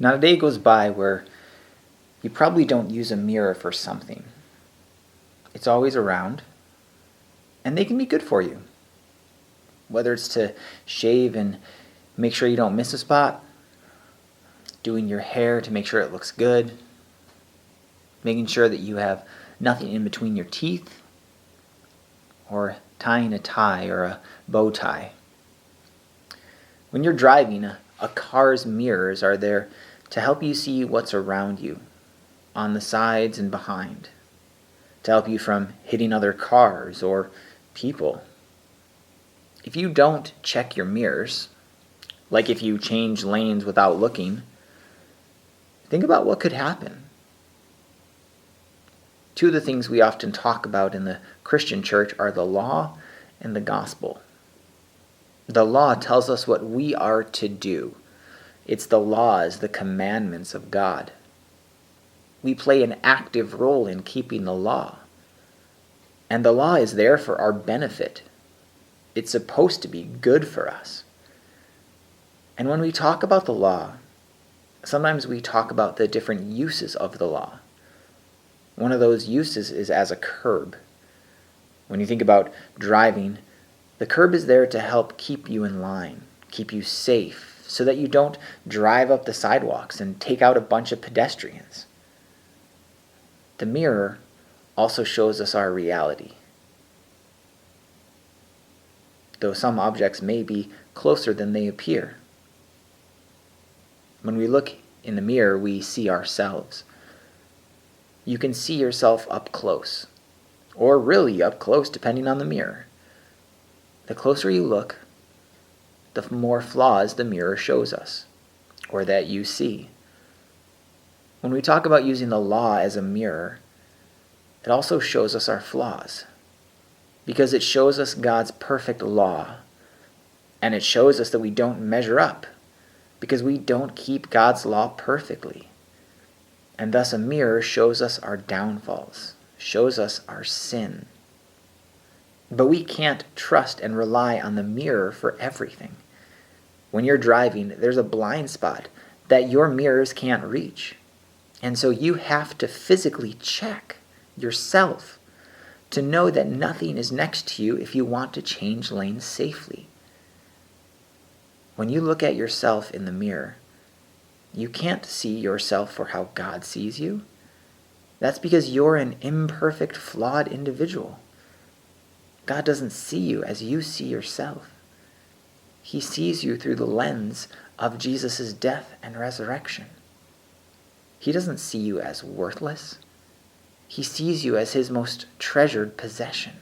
Not a day goes by where you probably don't use a mirror for something. It's always around, and they can be good for you. Whether it's to shave and make sure you don't miss a spot, doing your hair to make sure it looks good, making sure that you have nothing in between your teeth, or tying a tie or a bow tie. When you're driving, a car's mirrors are there to help you see what's around you, on the sides and behind, to help you from hitting other cars or people. If you don't check your mirrors, like if you change lanes without looking, think about what could happen. Two of the things we often talk about in the Christian church are the law and the gospel. The law tells us what we are to do. It's the laws, the commandments of God. We play an active role in keeping the law. And the law is there for our benefit. It's supposed to be good for us. And when we talk about the law, sometimes we talk about the different uses of the law. One of those uses is as a curb. When you think about driving, the curb is there to help keep you in line, keep you safe, so that you don't drive up the sidewalks and take out a bunch of pedestrians. The mirror also shows us our reality. Though some objects may be closer than they appear. When we look in the mirror, we see ourselves. You can see yourself up close, or really up close depending on the mirror. The closer you look, the more flaws the mirror shows us, or that you see. When we talk about using the law as a mirror, it also shows us our flaws, because it shows us God's perfect law, and it shows us that we don't measure up, because we don't keep God's law perfectly. And thus a mirror shows us our downfalls, shows us our sin. But we can't trust and rely on the mirror for everything. When you're driving, there's a blind spot that your mirrors can't reach. And so you have to physically check yourself to know that nothing is next to you if you want to change lanes safely. When you look at yourself in the mirror, you can't see yourself for how God sees you. That's because you're an imperfect, flawed individual. God doesn't see you as you see yourself. He sees you through the lens of Jesus' death and resurrection. He doesn't see you as worthless. He sees you as his most treasured possession.